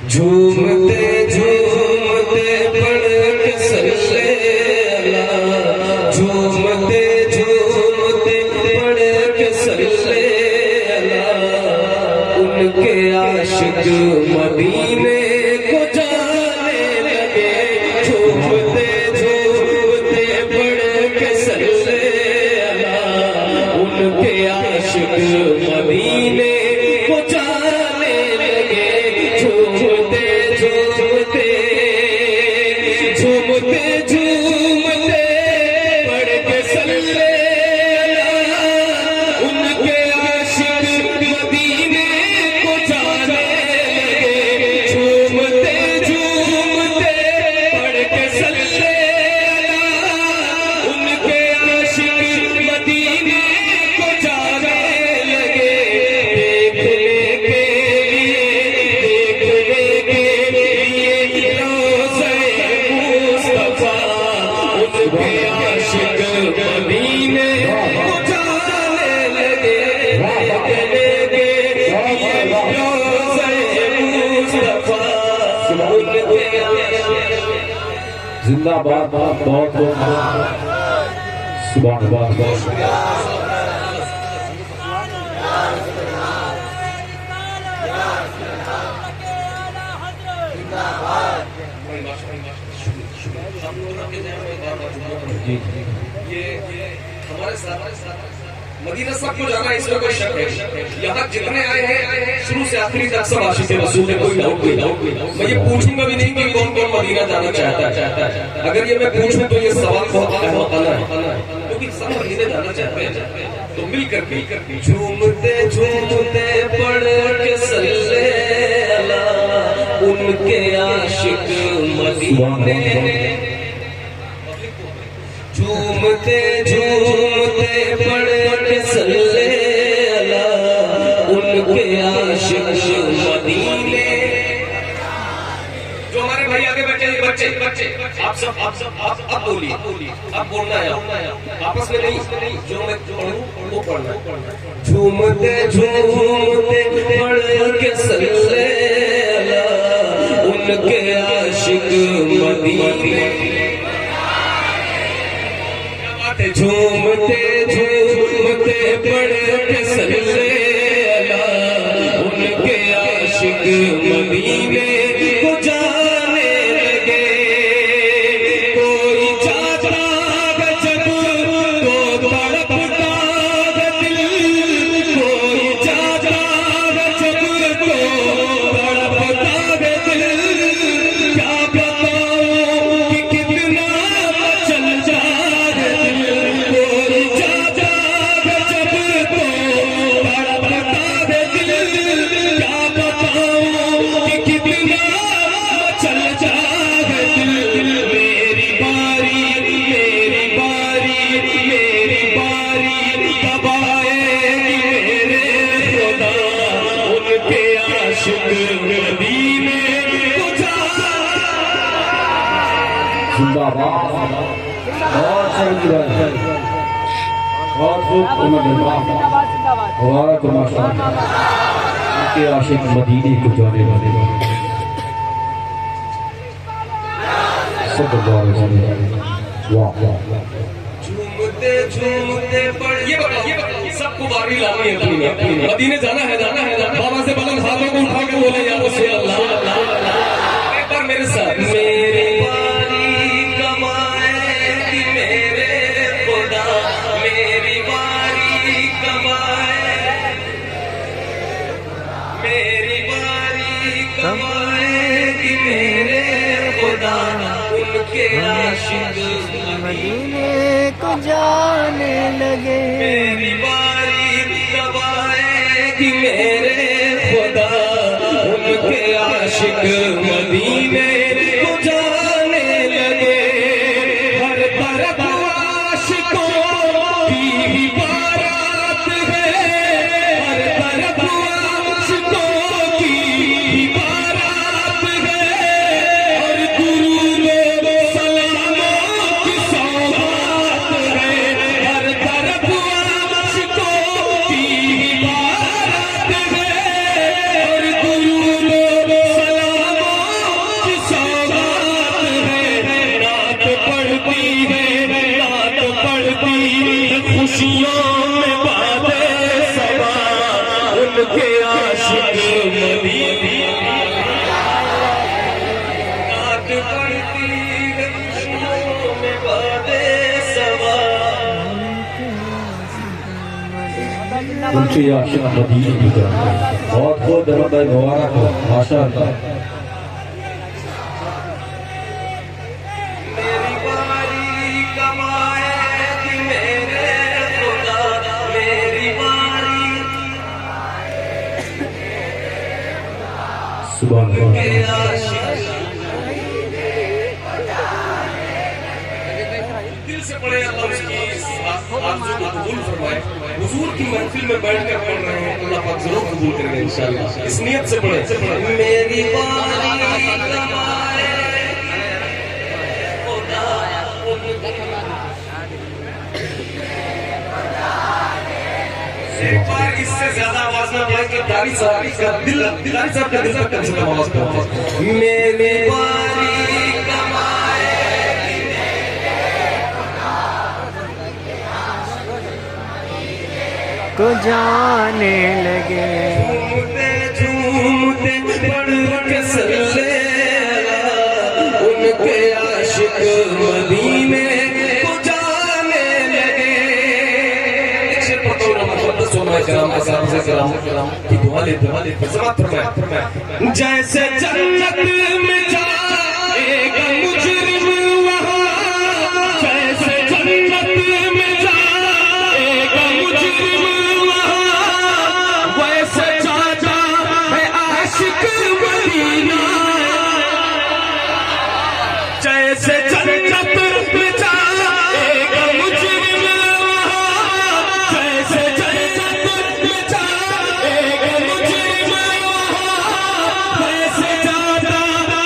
झूमते झूमते पढ़ के सल्ले अला, झूमते झूमते पढ़ के सल्ले अला, उनके आशिक मदीने को जाने लगे। झूमते झूमते पढ़ के सल्ले अला, उनके आशिक मदीने को जाने लगे। झूमते झूमते झूमते झूमते पढ़ के सल्ले अला, उनके आशिक मदीने को जाने लगे। झूमते झूमते पढ़ के सल्ले अला, उनके आशिक मदीने को जाने लगे। देखने के लिए रोज़े मुस्तफा, उनके आशिक मदीने को जाने लगे। देखने के लिए रोज़े मुस्तफा, उनके जिंदाबाद। बहुत बहुत सुभान अल्लाह। ये हमारे साथ मदीना सबको जाना, इसमें कोई शक है। यहाँ जितने आए हैं शुरू से आखिरी तक सब आशिक रसूल है, कोई डाउट नहीं। मैं ये पूछूंगा भी नहीं कि कौन कौन मदीना जाना चाहता है। अगर ये मैं पूछूं तो ये सवाल बहुत अहम होता है, क्योंकि सब मदीने जाना चाहते हैं। तो मिल करके झूमते झूमते पढ़ के सल्ले अला, उनके आशिक मदीने। झूमते झूमते पढ़ के सल्ले अला, उनके आशिक मदीने। जो हमारे भाई आगे बच्चे आप सब अब बोलिए, अब बोलना है आपस में नहीं, जो मैं पढ़ूं वो पढ़ना। झूमते झूमते पढ़ के सल्ले अला, उनके आशिक मदीने। झूमते झूमते पढ़ के सल्ले अला, उनके आशिक मदीने को जाने लगे। कोई चाहता गजब तो तड़पता दिल, कोई चाहता गजब तो तड़पता दिल। क्या बताऊं कि कितना मचल जाए दिल, कोई चाहता गजब तो तड़पता दिल। क्या बताऊं कि कितना मचल जाए दिल। मेरी बारी मेरी बारी मेरी बारी कब आएगी मेरे खुदा, उनके आशिक मदीने को जा। जिंदाबाद। बहुत सही बहुत खूब हमारा तमाशा उनके आशिक मदीने को जाने वाले सब। वाह झूमते झूमते पढ़। ये बताओ सबको बारी लानी है अपनी, मदीने जाना है बाबा से बुलंद हाथों को उठा के बोले या रसूल अल्लाह। एक बार मेरे साथ। मेरी बारी कमाएगी मेरे खुदा, मेरी बारी कमाए, मेरी बारी कमाएगी मेरे खुदा, उनके आशिक मदीने को जाने लगे। मेरी बारी कब आएगी मेरे खुदा, उनके आशिक मदीने को जाने लगे। हर तरफ आशिकों की ही बारात है, हर तरफ आशिकों की ही बारात है। और दुरूद सलामों की सौगात है, हर तरफ आशिकों की ही बारात है। और दुरूद उनके आशिक मदीने की जाने बहुत बहुत दरद मुबारक हो माशाअल्लाह। मेरी बारी कमाए कि मेरे खुदा, मेरी बारी सुभान के अल्लाह। आशिक दिल से पढ़े, अल्लाह उसकी आरज़ू को कबूल फरमाए। हुजूर की महफिल में बैठकर पढ़ रहे हैं, अल्लाह पाक जरूर कबूल करेंगे इंशाअल्लाह। इस नियत से पढ़े, मेरी बारी कमाए खुदा, एक बार इससे ज्यादा आवाज में पढ़े कि दारी साहब का दिल तक कम से कम आवाज पहुंचे। मेरी बारी कमाए को जाने लगे, झूमते पढ़ के सल्ले उनके आशिक मदीने को जाने लगे। की दुआ लेते समाप्त फरमाए। जैसे जन्नत में जाएगा मुजरिम वहाँ, जैसे जन्नत में जाएगा मुजरिम वैसे जाता है आशिक मदीना। जैसे जन्नत में जाएगा मुजरिम वहाँ, जैसे जन्नत में जाएगा मुजरिम वहाँ वैसे जाता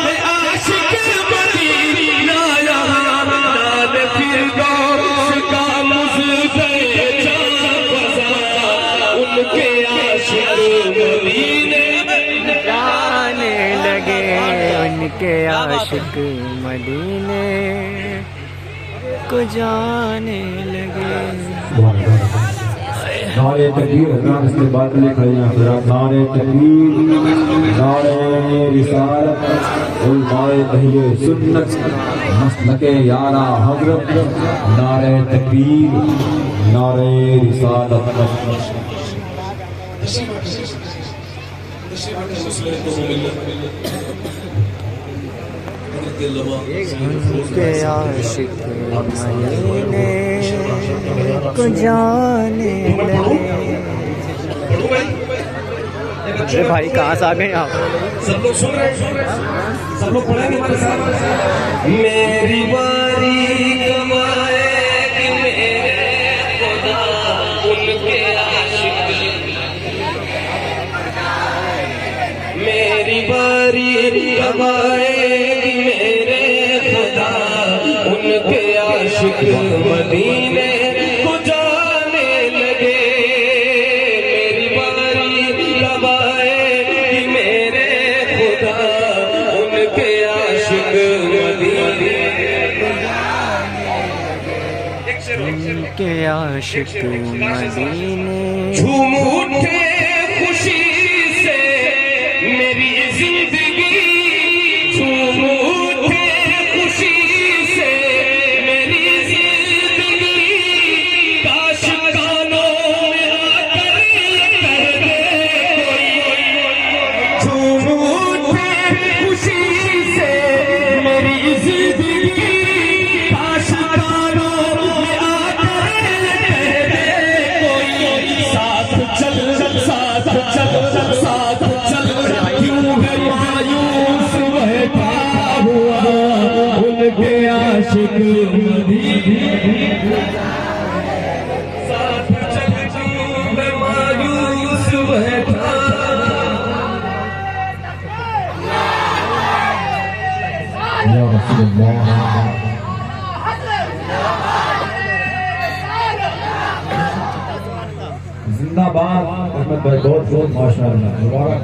है आशिक मदीना। यहाँ नाल फिरदौस का मुझसे उनके आशिक मदीने जाने लगे, उनके आशिक मदीने को जाने लगे। नारे तकबीर हजरात इसके बाद में खड़े हैं हजरात। नारे तकबीर, नारे रिसालत, उलमाए अहले सुन्नत मसलके यारा हजरत। नारे तकबीर, नारे रिसालत। उनके आशिक मदीने को जाने लगे। अरे भाई कहाँ से आ गए आप? सब लोग सुन रहे हैं, सब लोग पढ़ेंगे हमारे साथ। मेरी बारी कमाए कि मेरे खुदा, उनके आशिक। मेरी बारी कमाए कि मेरे खुदा, उनके आशिक मदीने को जाने लगे। मेरी बारी कमाए कि मेरे खुदा, उनके आशिक मदीने। उनके आशिक मदीने झूम उठे खुशी से मेरी जिंदगी, झूम उठे खुशी से मेरी जिंदगी। काश कानों में आकर कर दे कोई, झूम उठे खुशी से मेरी जिंदगी। काश कानों में आकर कर दे कोई, साथ चल साथ चल साथ चल। क्यों है मायूस बहता हुआ उनके आशिक मदीने। साथ चल क्यों है मायूस बहता। या रसूलल्लाह। जिंदाबाद अहमद भाई, बहुत बहुत माशाअल्लाह मुबारक।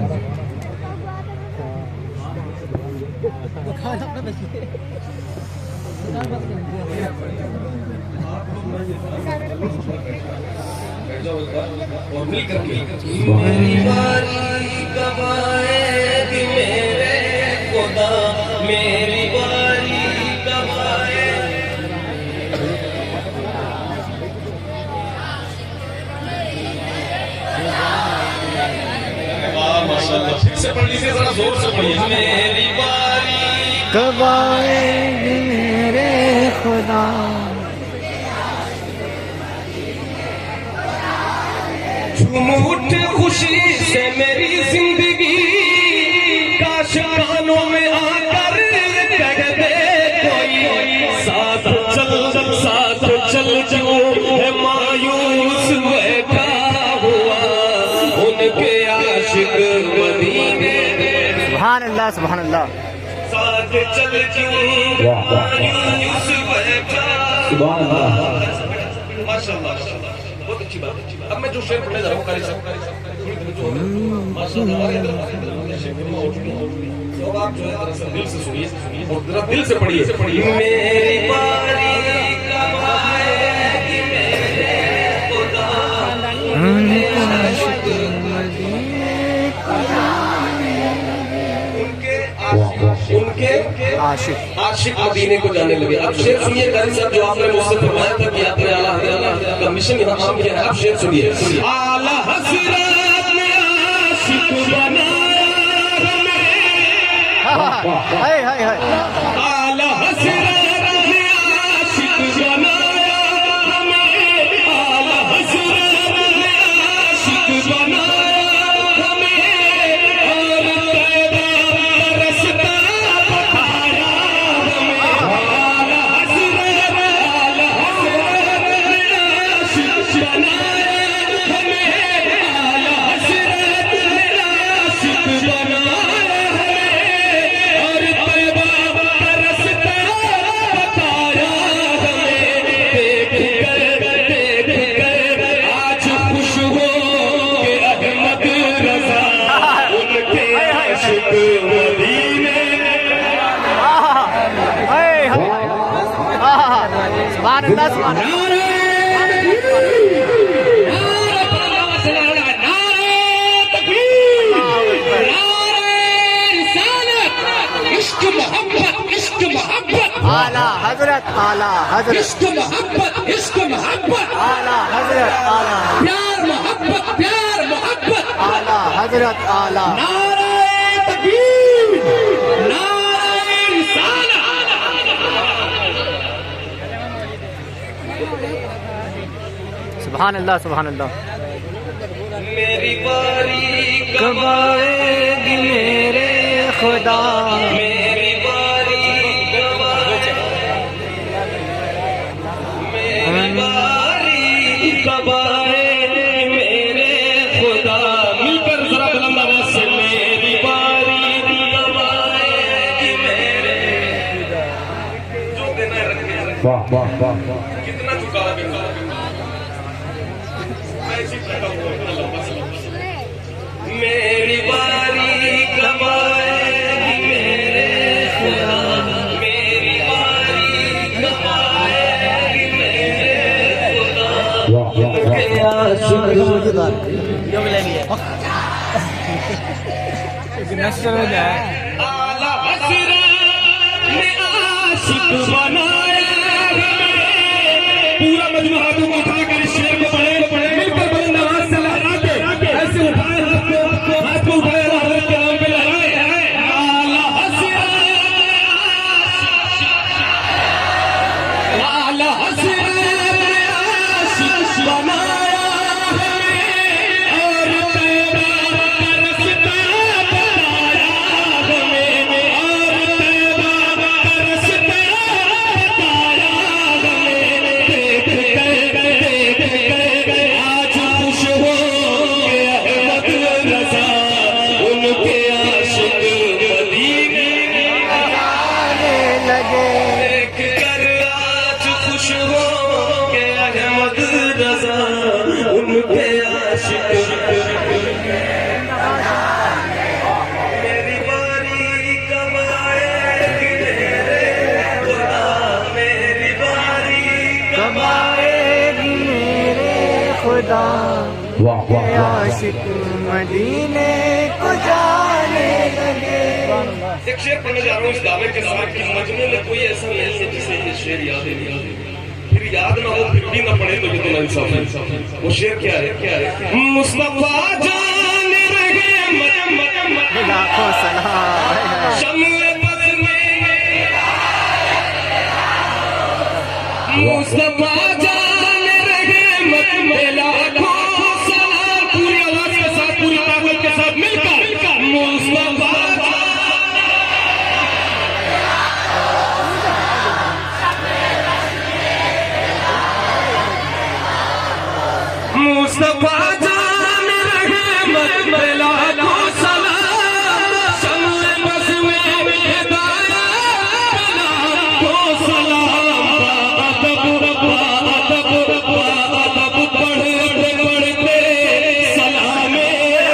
और मिलकर मेरी बारी कमाए कि मेरे खुदा, मेरी बारी कमाए। से पढ़ लीजिए, जरा जोर से पढ़िए। मेरी बारी कब आएगी मेरे खुदा, झूम उठे खुशी से मेरी जिंदगी, काश कानों में आकर कह दे कोई, साथ चल जो है मायूस बैठा हुआ, उनके आशिक मदीने। सुभान अल्लाह सुभान अल्लाह। साथ चल जो मायूस बैठा। सुभान अल्लाह। माशाअल्लाह बहुत अच्छी बात। अब मैं जो शेर पढ़ने जा रहा हूँ कारी साहब, माशाअल्लाह तो आप जो है दरअसल दिल से सुनिए और जरा दिल से पढ़िए। मेरी बारी कब आएगी मेरे खुदा, उनके आशिक मदीने को जाने लगे। अब शेर सुनिए कारी साहब, जो आपने मुझसे फरमाया था कि आपने आला हज़रत का मिशन यहाँ काम किया है। अब शेर सुनिए। आला हज़रत ने आशिक बनाया हमें, हाय हाय हाय। आला हज़रत ने आशिक बनाया हमें, आला हज़रत ने आशिक बनाया हमें, और तैबा का रास्ता बताया हमें। आला हज़रत ने आशिक बनाया हमें, आला हज़रत ने आशिक बनाया हमें, और तैबा का रास्ता बताया हमें। देख कर आज खुश हो के अहमद रज़ा, उनके आशिक मदीने। हाय हाय। सुभान अल्लाह सुभान अल्लाह। इश्क मोहब्बत, इश्क मोहब्बत, आला हजरत, आला हजरत, इश्क मोहब्बत, इश्क मोहब्बत, आला हजरत, आला प्यार मोहब्बत, प्यार मोहब्बत, आला हजरत, आला। नारे तकबीर, नारे रिसालत। सुभान अल्लाह सुभान अल्लाह। मेरी बारी कब आएगी मेरे खुदा, मेरी बारी कब मेरी बारी कब आएगी मेरे खुदा। मिलकर जरा बुलंद आवाज से, मेरी बारी कब आएगी मेरे खुदा। जो देना है रखिए। वाह वाह वाह। कितना चुकावा बिना मैं इसी तरह का मेरी बारी कब आएगी मेरे खुदा, मेरी बारी कब आएगी मेरे खुदा। वाह वाह वाह। आला हज़रत ने आशिक बनाया हमें। पूरा मजमा हाथों को उठाकर इस शेर को पढ़े, मिलकर बुलंद आवाज से लहराते, ऐसे उठाए हाथ को उठाए, हज़रत के नाम पे लहराए। आला हज़रत, आला हज़रत ने आशिक बनाया हमें, और तैबा का रास्ता बताया हमें, और तैबा का रास्ता बताया हमें। देख कर आज खुश हो के अहमद रज़ा, उनके आशिक मदीने आने लगे। देख कर आज खुश हो के अहमद रज़ा, उनके आशिक। मेरी बारी कब आएगी मेरे खुदा, मेरी बारी कब आएगी मेरे खुदा, वाह वाह वाह। आशिक मदीने को जाने लगे। एक शेर पढ़ने जा रहा हूँ इस दावे के साथ कि मजनू में कोई ऐसा नहीं है जिसे ये शेर याद है, फिर याद ना हो फिर भी ना पढ़े तो ये तो इंसाफ है। वो शेर क्या है? मुस्तफा जान रहे लाखों सलाम। शम्ल बस में मुस्तफा जान रहमत में लाखों सलाम। पूरी आवाज के साथ, पूरी ताकत के साथ मिलकर मुस्तफा मुस्तफा जान रहमत में लाखों सलाम। शम्ल बस में हिदायत लाखों सलाम। अदब पढ़ते पढ़ते सलामे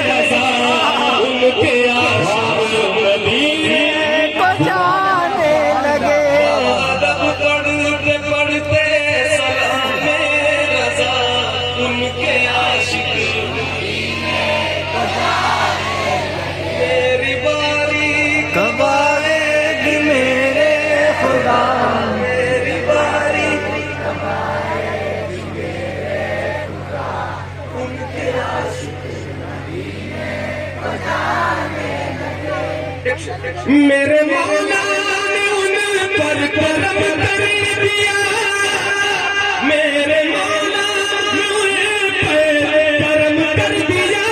रज़ा उनके आशिक मदीने को जाने लगे। अदब पढ़ते पढ़ते सलामे रज़ा उनके आशिक मेरी बारी कब आएगी मेरे खुदा। मेरी बारी उनके आशिक मेरे मौला ने उन पर करम कर दिया। मेरे मौला ने उन पर करम कर दिया।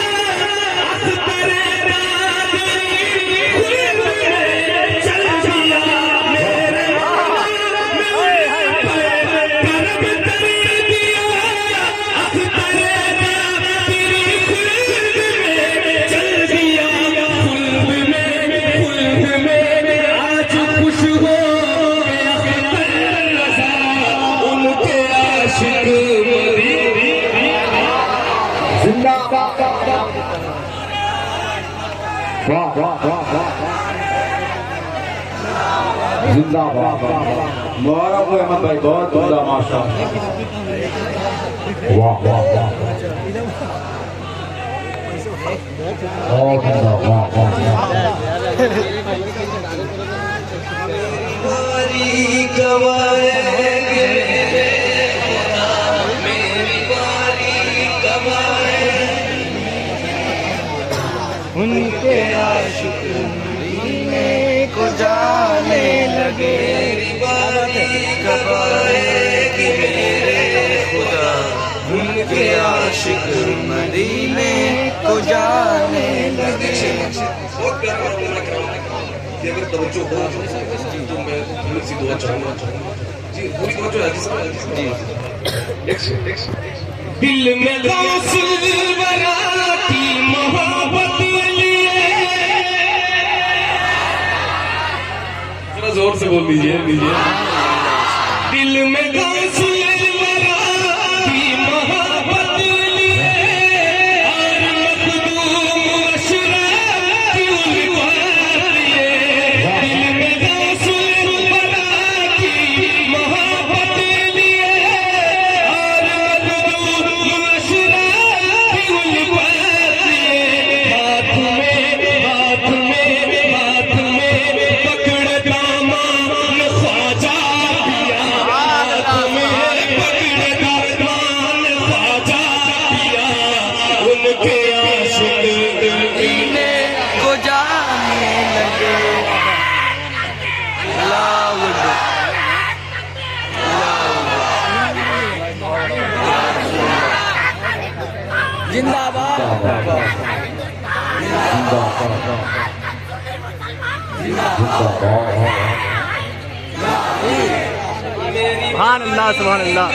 अख्तर चल दिया। मेरे मौला ने उन पर करम कर दिया। अख्तर चल दिया। आज खुश हो गया रज़ा उनके आशिक मदीने। जिंदाबाद। वाह वाह वाह वाह। जिंदाबाद। मुबारक हो अहमद भाई, बहुत उम्दा माशाअल्लाह। वाह वाह वाह। बहुत उम्दा, वाह वाह वाह। बारी गवाएंगे मेरी बारी गवाएंगे उनके आशिक मदीने को जाने लगे। मेरी बारी गवाएंगे मेरे खुदा उनके आशिक मदीने को जाने लगे। बहुत प्यारा मामला कर रहा हूं कि अगर तवज्जो हो तो मैं थोड़ी सी दुआ चाहूंगा जी। पूरी तवज्जो है जी। दिल में गौसल वरा की मोहब्बत लिए थोड़ा जोर से बोल दीजिए। दिल में गौसल वरा की मोहब्बत लिए और मखदूम अशरफ की उल्फत लिए। दिल में गौसल वरा की मोहब्बत लिए और मखदूम अशरफ की उल्फत लिए। हाथ में पकड़ दामन ख्वाजा पिया। हाथ में पकड़ दामन ख्वाजा पिया। उनके आशिक मदीने को जाने लगे। लाउड जिंदाबाद। सुभान अल्लाह, सुभान अल्लाह।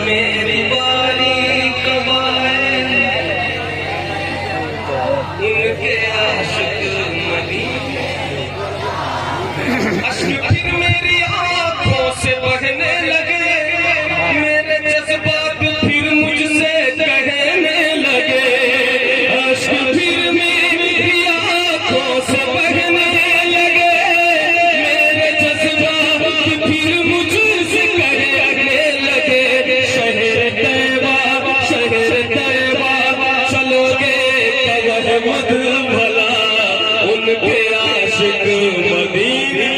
मेरी बारी कबाए उनके आशिक मदीने। अश्क फिर मेरी आंखों से बहने लगे। मेरे जज्बात फिर मुझसे कहने लगे। अश्क फिर मेरी आंखों से बहने लगे। मेरे जज्बात फिर मुझसे कहने लगे। शहर तैबा चलोगे कबर मत भला उनके आशिक मदीने।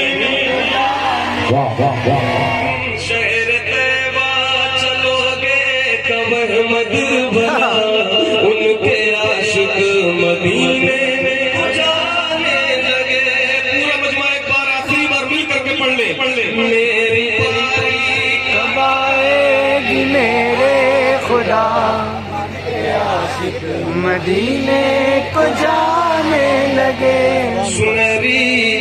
वाह वाह वाह। शहर तैबा चलोगे कबर मत भला मेरे खुदा मदीने को जाने लगे। सुनहरी